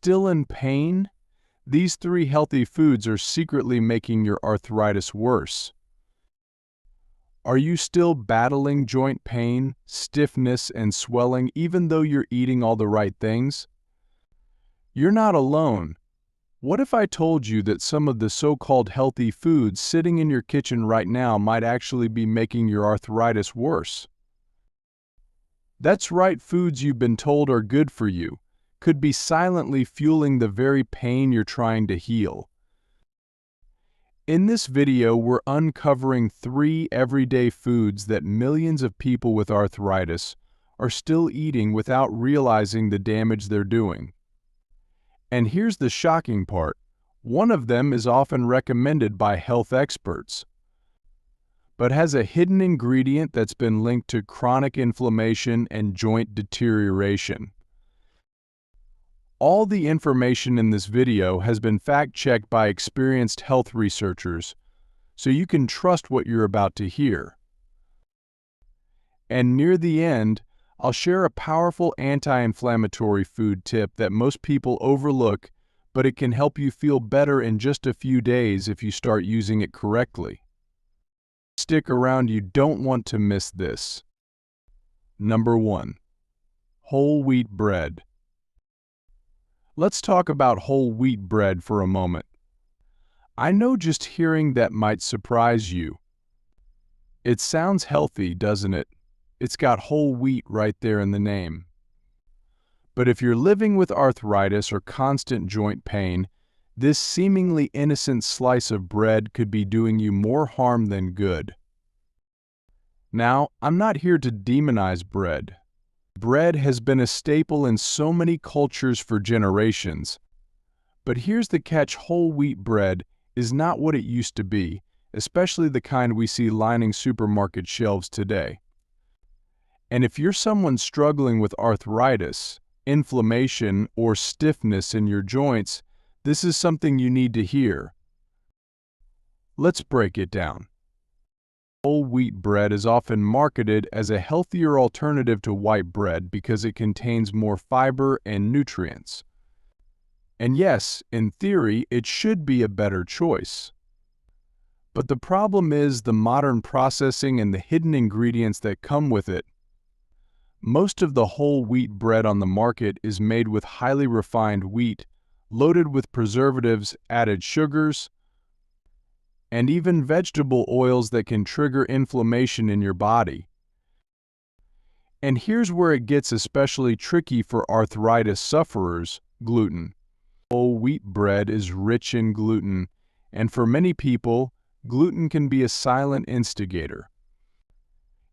Still in pain? These 3 healthy foods are secretly making your arthritis worse. Are you still battling joint pain, stiffness, and swelling even though you're eating all the right things? You're not alone. What if I told you that some of the so-called healthy foods sitting in your kitchen right now might actually be making your arthritis worse? That's right, foods you've been told are good for you could be silently fueling the very pain you're trying to heal. In this video, we're uncovering 3 everyday foods that millions of people with arthritis are still eating without realizing the damage they're doing. And here's the shocking part. One of them is often recommended by health experts, but has a hidden ingredient that's been linked to chronic inflammation and joint deterioration. All the information in this video has been fact-checked by experienced health researchers, so you can trust what you're about to hear. And near the end, I'll share a powerful anti-inflammatory food tip that most people overlook, but it can help you feel better in just a few days if you start using it correctly. Stick around, you don't want to miss this. Number 1. Whole wheat bread. Let's talk about whole wheat bread for a moment. I know just hearing that might surprise you. It sounds healthy, doesn't it? It's got whole wheat right there in the name. But if you're living with arthritis or constant joint pain, this seemingly innocent slice of bread could be doing you more harm than good. Now, I'm not here to demonize bread. Bread has been a staple in so many cultures for generations. But here's the catch: whole wheat bread is not what it used to be, especially the kind we see lining supermarket shelves today. And if you're someone struggling with arthritis, inflammation, or stiffness in your joints, this is something you need to hear. Let's break it down. Whole wheat bread is often marketed as a healthier alternative to white bread because it contains more fiber and nutrients. And yes, in theory, it should be a better choice. But the problem is the modern processing and the hidden ingredients that come with it. Most of the whole wheat bread on the market is made with highly refined wheat, loaded with preservatives, added sugars, and even vegetable oils that can trigger inflammation in your body. And here's where it gets especially tricky for arthritis sufferers: gluten. Whole wheat bread is rich in gluten, and for many people, gluten can be a silent instigator.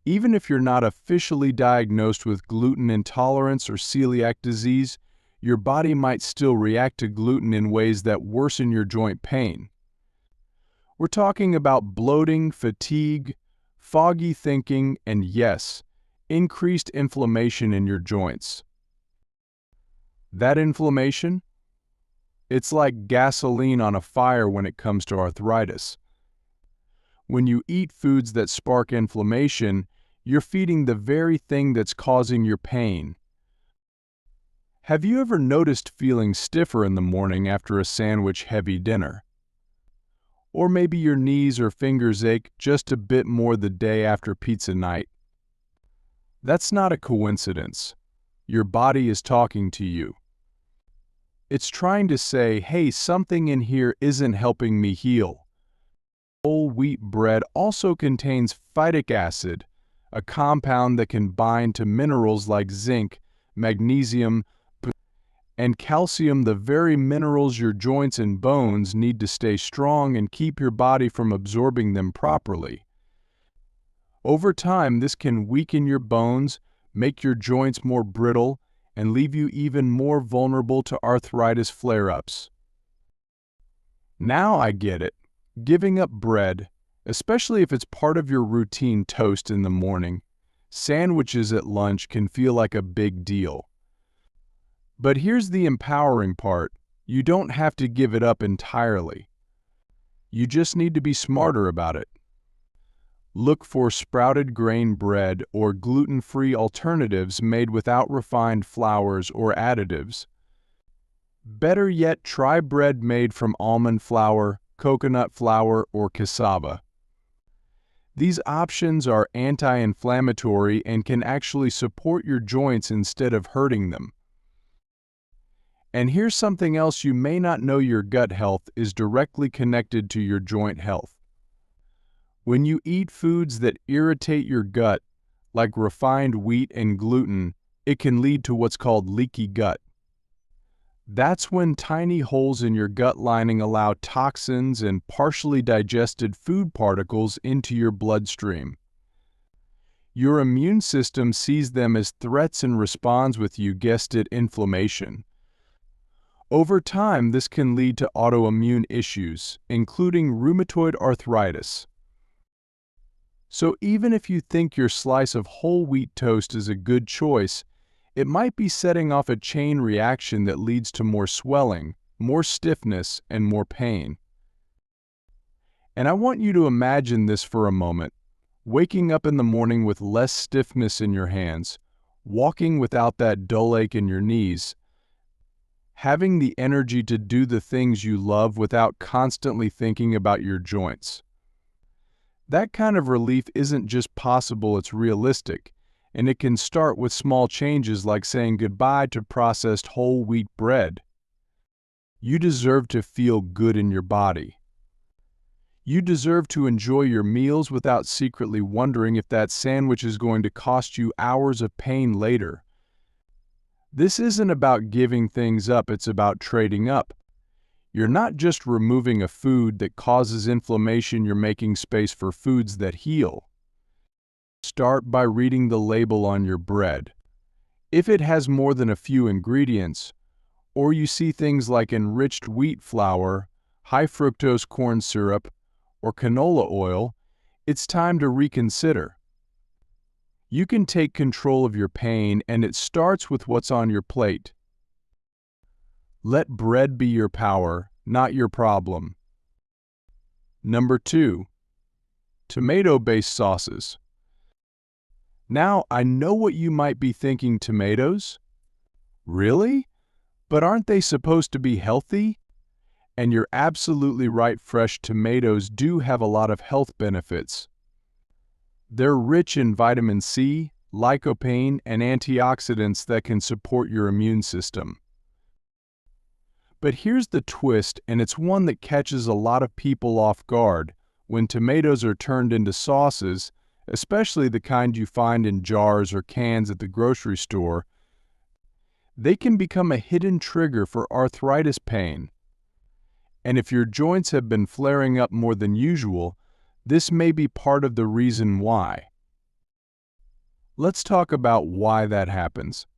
Even if you're not officially diagnosed with gluten intolerance or celiac disease, your body might still react to gluten in ways that worsen your joint pain. We're talking about bloating, fatigue, foggy thinking, and yes, increased inflammation in your joints. That inflammation? It's like gasoline on a fire when it comes to arthritis. When you eat foods that spark inflammation, you're feeding the very thing that's causing your pain. Have you ever noticed feeling stiffer in the morning after a sandwich-heavy dinner? Or maybe your knees or fingers ache just a bit more the day after pizza night? That's not a coincidence. Your body is talking to you. It's trying to say, hey, something in here isn't helping me heal. Whole wheat bread also contains phytic acid, a compound that can bind to minerals like zinc, magnesium, and calcium, the very minerals your joints and bones need to stay strong and keep your body from absorbing them properly. Over time, this can weaken your bones, make your joints more brittle, and leave you even more vulnerable to arthritis flare-ups. Now I get it. Giving up bread, especially if it's part of your routine: toast in the morning, sandwiches at lunch, can feel like a big deal. But here's the empowering part: you don't have to give it up entirely. You just need to be smarter about it. Look for sprouted grain bread or gluten-free alternatives made without refined flours or additives. Better yet, try bread made from almond flour, coconut flour, or cassava. These options are anti-inflammatory and can actually support your joints instead of hurting them. And here's something else you may not know: your gut health is directly connected to your joint health. When you eat foods that irritate your gut, like refined wheat and gluten, it can lead to what's called leaky gut. That's when tiny holes in your gut lining allow toxins and partially digested food particles into your bloodstream. Your immune system sees them as threats and responds with, you guessed it, inflammation. Over time, this can lead to autoimmune issues, including rheumatoid arthritis. So even if you think your slice of whole wheat toast is a good choice, it might be setting off a chain reaction that leads to more swelling, more stiffness, and more pain. And I want you to imagine this for a moment: waking up in the morning with less stiffness in your hands, walking without that dull ache in your knees, having the energy to do the things you love without constantly thinking about your joints. That kind of relief isn't just possible, it's realistic. And it can start with small changes like saying goodbye to processed whole wheat bread. You deserve to feel good in your body. You deserve to enjoy your meals without secretly wondering if that sandwich is going to cost you hours of pain later. This isn't about giving things up, it's about trading up. You're not just removing a food that causes inflammation, you're making space for foods that heal. Start by reading the label on your bread. If it has more than a few ingredients, or you see things like enriched wheat flour, high fructose corn syrup, or canola oil, it's time to reconsider. You can take control of your pain, and it starts with what's on your plate. Let bread be your power, not your problem. Number 2. Tomato-based sauces. Now, I know what you might be thinking: tomatoes? Really? But aren't they supposed to be healthy? And you're absolutely right, fresh tomatoes do have a lot of health benefits. They're rich in vitamin C, lycopene, and antioxidants that can support your immune system. But here's the twist, and it's one that catches a lot of people off guard: when tomatoes are turned into sauces, especially the kind you find in jars or cans at the grocery store, they can become a hidden trigger for arthritis pain. And if your joints have been flaring up more than usual, this may be part of the reason why. Let's talk about why that happens.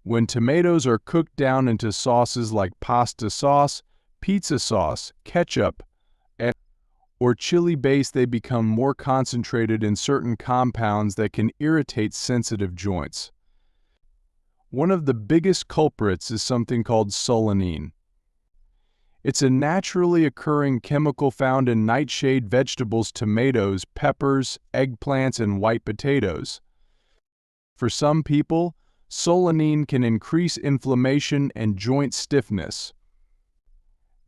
When tomatoes are cooked down into sauces like pasta sauce, pizza sauce, ketchup, or chili base, they become more concentrated in certain compounds that can irritate sensitive joints. One of the biggest culprits is something called solanine. It's a naturally occurring chemical found in nightshade vegetables, tomatoes, peppers, eggplants, and white potatoes. For some people, solanine can increase inflammation and joint stiffness.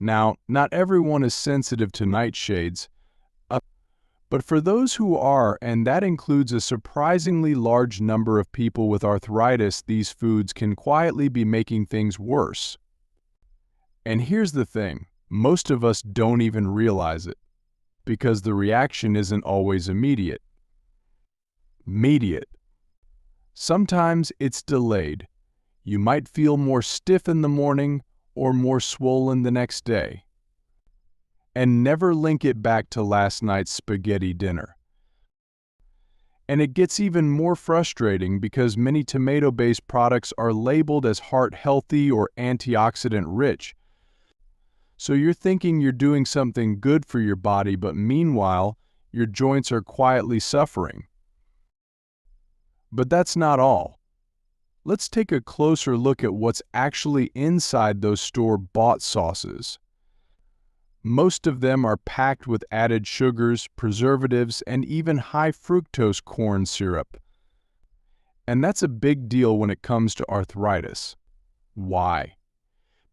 Now, not everyone is sensitive to nightshades, but for those who are, and that includes a surprisingly large number of people with arthritis, these foods can quietly be making things worse. And here's the thing: most of us don't even realize it, because the reaction isn't always immediate. Sometimes it's delayed. You might feel more stiff in the morning or more swollen the next day. And never link it back to last night's spaghetti dinner. And it gets even more frustrating because many tomato-based products are labeled as heart-healthy or antioxidant-rich. So you're thinking you're doing something good for your body, but meanwhile, your joints are quietly suffering. But that's not all. Let's take a closer look at what's actually inside those store-bought sauces. Most of them are packed with added sugars, preservatives, and even high fructose corn syrup. And that's a big deal when it comes to arthritis. Why?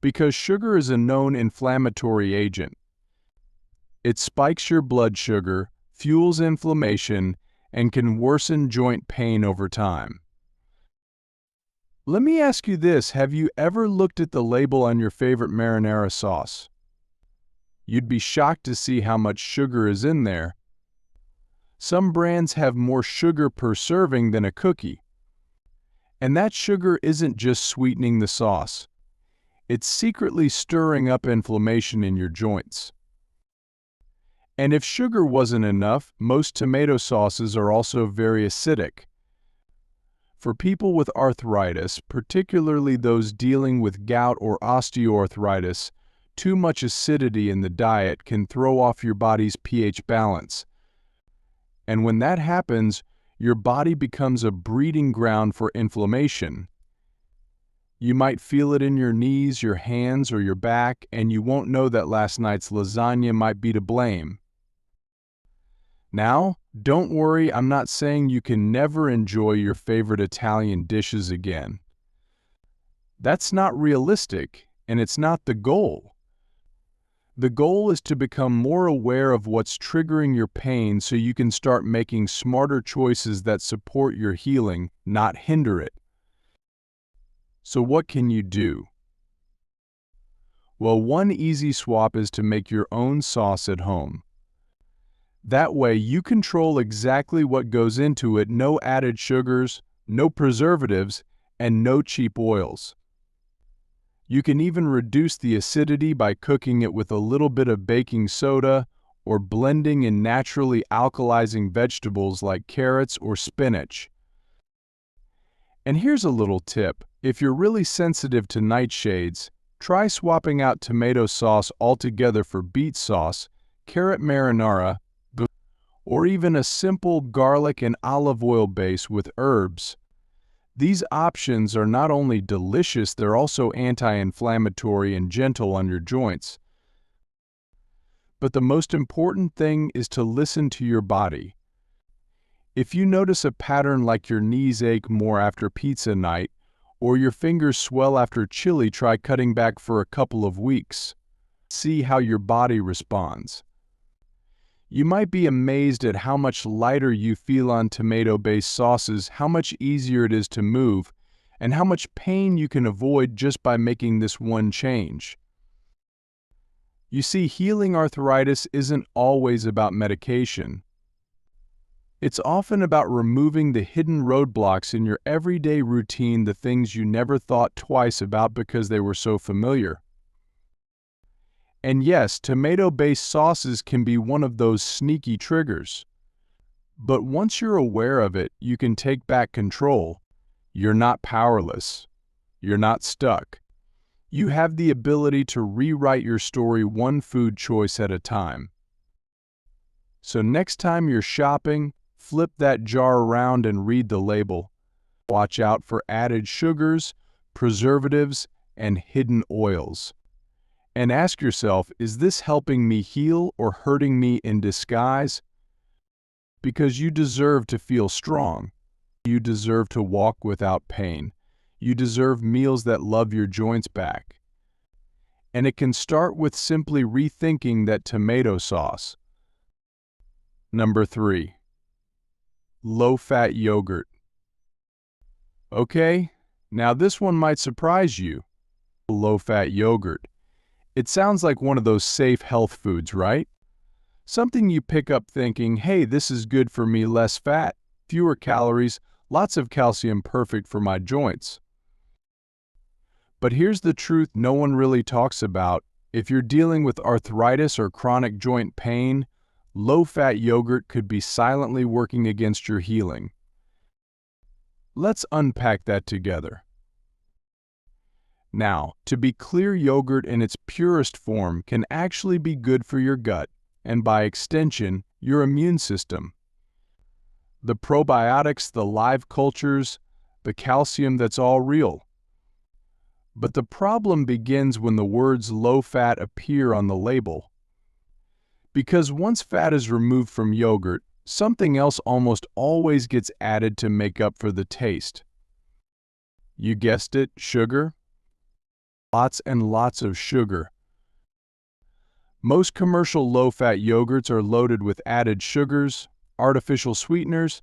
Because sugar is a known inflammatory agent. It spikes your blood sugar, fuels inflammation, and can worsen joint pain over time. Let me ask you this, have you ever looked at the label on your favorite marinara sauce? You'd be shocked to see how much sugar is in there. Some brands have more sugar per serving than a cookie. And that sugar isn't just sweetening the sauce. It's secretly stirring up inflammation in your joints. And if sugar wasn't enough, most tomato sauces are also very acidic. For people with arthritis, particularly those dealing with gout or osteoarthritis, too much acidity in the diet can throw off your body's pH balance. And when that happens, your body becomes a breeding ground for inflammation. You might feel it in your knees, your hands, or your back, and you won't know that last night's lasagna might be to blame. Now, don't worry, I'm not saying you can never enjoy your favorite Italian dishes again. That's not realistic, and it's not the goal. The goal is to become more aware of what's triggering your pain so you can start making smarter choices that support your healing, not hinder it. So what can you do? Well, one easy swap is to make your own sauce at home. That way you control exactly what goes into it, no added sugars, no preservatives, and no cheap oils. You can even reduce the acidity by cooking it with a little bit of baking soda or blending in naturally alkalizing vegetables like carrots or spinach. And here's a little tip. If you're really sensitive to nightshades, try swapping out tomato sauce altogether for beet sauce, carrot marinara, or even a simple garlic and olive oil base with herbs. These options are not only delicious, they're also anti-inflammatory and gentle on your joints. But the most important thing is to listen to your body. If you notice a pattern like your knees ache more after pizza night, or your fingers swell after chili, try cutting back for a couple of weeks. See how your body responds. You might be amazed at how much lighter you feel on tomato-based sauces, how much easier it is to move, and how much pain you can avoid just by making this one change. You see, healing arthritis isn't always about medication. It's often about removing the hidden roadblocks in your everyday routine, the things you never thought twice about because they were so familiar. And yes, tomato-based sauces can be one of those sneaky triggers. But once you're aware of it, you can take back control. You're not powerless. You're not stuck. You have the ability to rewrite your story one food choice at a time. So next time you're shopping, flip that jar around and read the label. Watch out for added sugars, preservatives, and hidden oils. And ask yourself, is this helping me heal or hurting me in disguise? Because you deserve to feel strong. You deserve to walk without pain. You deserve meals that love your joints back. And it can start with simply rethinking that tomato sauce. Number 3. Low-fat yogurt. Okay, now this one might surprise you. Low-fat yogurt. It sounds like one of those safe health foods, right? Something you pick up thinking, hey, this is good for me, less fat, fewer calories, lots of calcium, perfect for my joints. But here's the truth no one really talks about. If you're dealing with arthritis or chronic joint pain, low-fat yogurt could be silently working against your healing. Let's unpack that together. Now, to be clear, yogurt in its purest form can actually be good for your gut, and by extension, your immune system. The probiotics, the live cultures, the calcium, that's all real. But the problem begins when the words low fat appear on the label. Because once fat is removed from yogurt, something else almost always gets added to make up for the taste. You guessed it, sugar. lots and lots of sugar. Most commercial low-fat yogurts are loaded with added sugars, artificial sweeteners,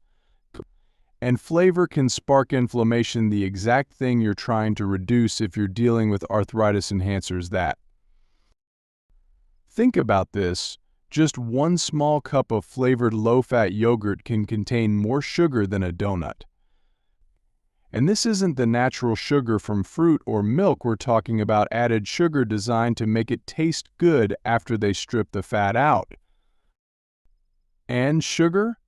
and flavor can spark inflammation, the exact thing you're trying to reduce if you're dealing with arthritis enhancers that. Think about this. Just one small cup of flavored low-fat yogurt can contain more sugar than a donut. And this isn't the natural sugar from fruit or milk. We're talking about added sugar designed to make it taste good after they strip the fat out. And sugar?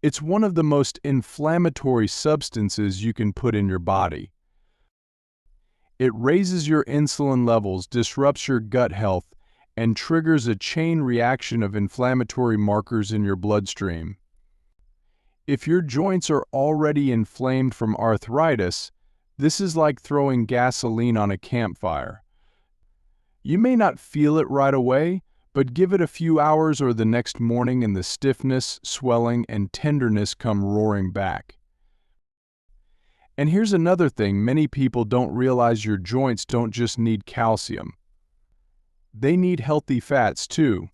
It's one of the most inflammatory substances you can put in your body. It raises your insulin levels, disrupts your gut health, and triggers a chain reaction of inflammatory markers in your bloodstream. If your joints are already inflamed from arthritis, this is like throwing gasoline on a campfire. You may not feel it right away, but give it a few hours or the next morning and the stiffness, swelling, and tenderness come roaring back. And here's another thing many people don't realize: your joints don't just need calcium. They need healthy fats too.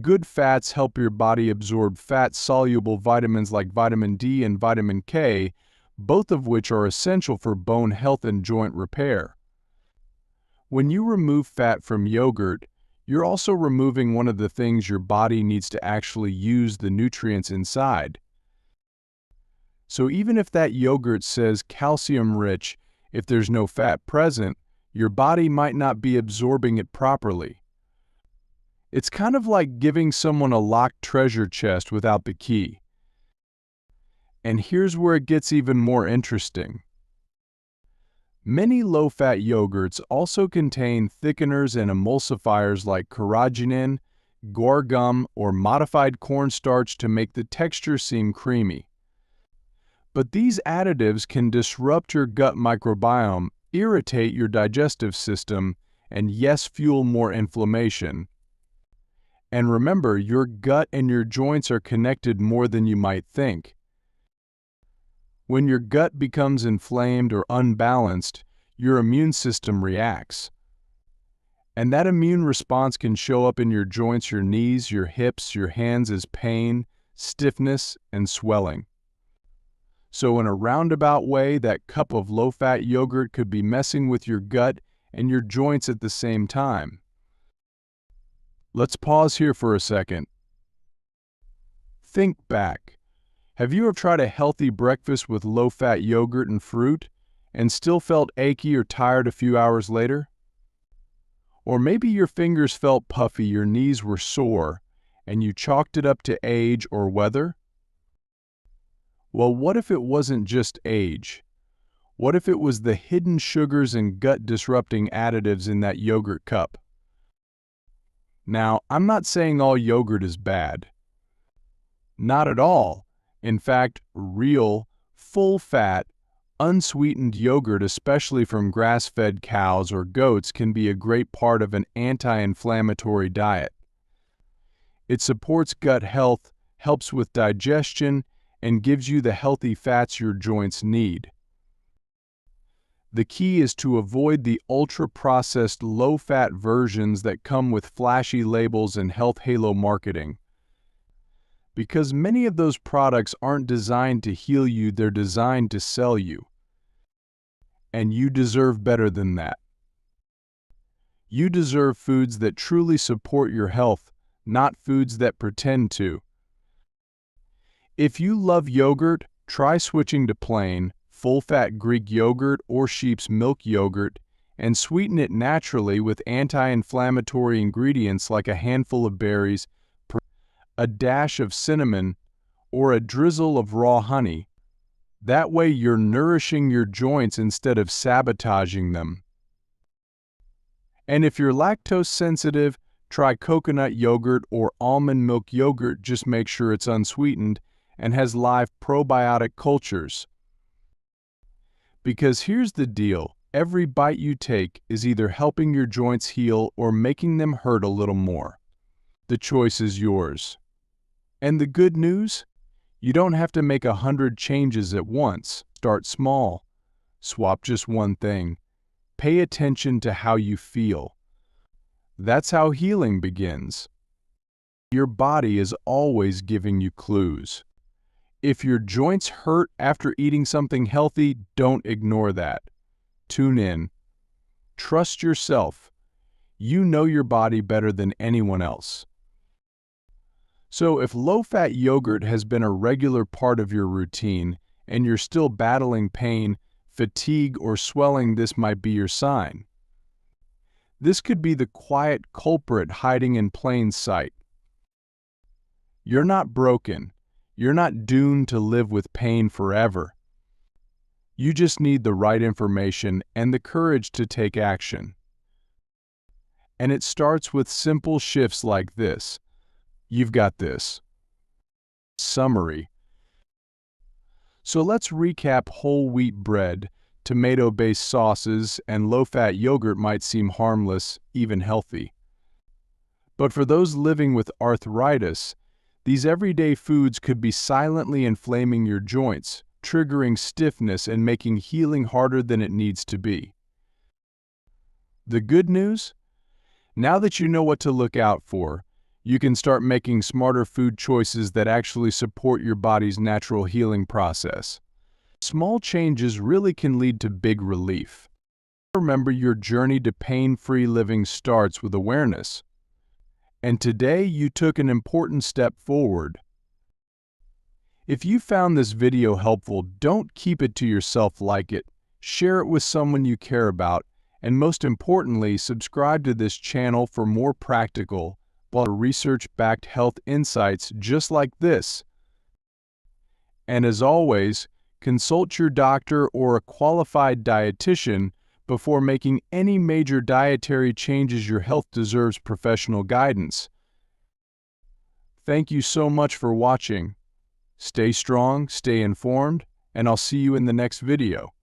Good fats help your body absorb fat-soluble vitamins like vitamin D and vitamin K, both of which are essential for bone health and joint repair. When you remove fat from yogurt, you're also removing one of the things your body needs to actually use the nutrients inside. So even if that yogurt says calcium-rich, if there's no fat present, your body might not be absorbing it properly. It's kind of like giving someone a locked treasure chest without the key. And here's where it gets even more interesting. Many low-fat yogurts also contain thickeners and emulsifiers like carrageenan, guar gum, or modified cornstarch to make the texture seem creamy. But these additives can disrupt your gut microbiome, irritate your digestive system, and yes, fuel more inflammation. And remember, your gut and your joints are connected more than you might think. When your gut becomes inflamed or unbalanced, your immune system reacts. And that immune response can show up in your joints, your knees, your hips, your hands as pain, stiffness, and swelling. So in a roundabout way, that cup of low-fat yogurt could be messing with your gut and your joints at the same time. Let's pause here for a second. Think back. Have you ever tried a healthy breakfast with low-fat yogurt and fruit and still felt achy or tired a few hours later? Or maybe your fingers felt puffy, your knees were sore, and you chalked it up to age or weather? Well, what if it wasn't just age? What if it was the hidden sugars and gut-disrupting additives in that yogurt cup? Now, I'm not saying all yogurt is bad. Not at all. In fact, real, full-fat, unsweetened yogurt, especially from grass-fed cows or goats, can be a great part of an anti-inflammatory diet. It supports gut health, helps with digestion, and gives you the healthy fats your joints need. The key is to avoid the ultra-processed, low-fat versions that come with flashy labels and health halo marketing. Because many of those products aren't designed to heal you, they're designed to sell you. And you deserve better than that. You deserve foods that truly support your health, not foods that pretend to. If you love yogurt, try switching to plain, full-fat Greek yogurt or sheep's milk yogurt and sweeten it naturally with anti-inflammatory ingredients like a handful of berries, a dash of cinnamon, or a drizzle of raw honey. That way you're nourishing your joints instead of sabotaging them. And if you're lactose sensitive, try coconut yogurt or almond milk yogurt. Just make sure it's unsweetened and has live probiotic cultures. Because here's the deal, every bite you take is either helping your joints heal or making them hurt a little more. The choice is yours. And the good news? You don't have to make 100 changes at once. Start small. Swap just one thing. Pay attention to how you feel. That's how healing begins. Your body is always giving you clues. If your joints hurt after eating something healthy, don't ignore that. Tune in. Trust yourself. You know your body better than anyone else. So if low-fat yogurt has been a regular part of your routine and you're still battling pain, fatigue, or swelling, this might be your sign. This could be the quiet culprit hiding in plain sight. You're not broken. You're not doomed to live with pain forever. You just need the right information and the courage to take action. And it starts with simple shifts like this. You've got this. Summary. So let's recap: whole wheat bread, tomato-based sauces, and low-fat yogurt might seem harmless, even healthy. But for those living with arthritis, these everyday foods could be silently inflaming your joints, triggering stiffness and making healing harder than it needs to be. The good news? Now that you know what to look out for, you can start making smarter food choices that actually support your body's natural healing process. Small changes really can lead to big relief. Remember, your journey to pain-free living starts with awareness. And today you took an important step forward. If you found this video helpful, don't keep it to yourself. Like it, share it with someone you care about, and most importantly, subscribe to this channel for more practical, research-backed health insights just like this. And as always, consult your doctor or a qualified dietitian before making any major dietary changes. Your health deserves professional guidance. Thank you so much for watching. Stay strong, stay informed, and I'll see you in the next video.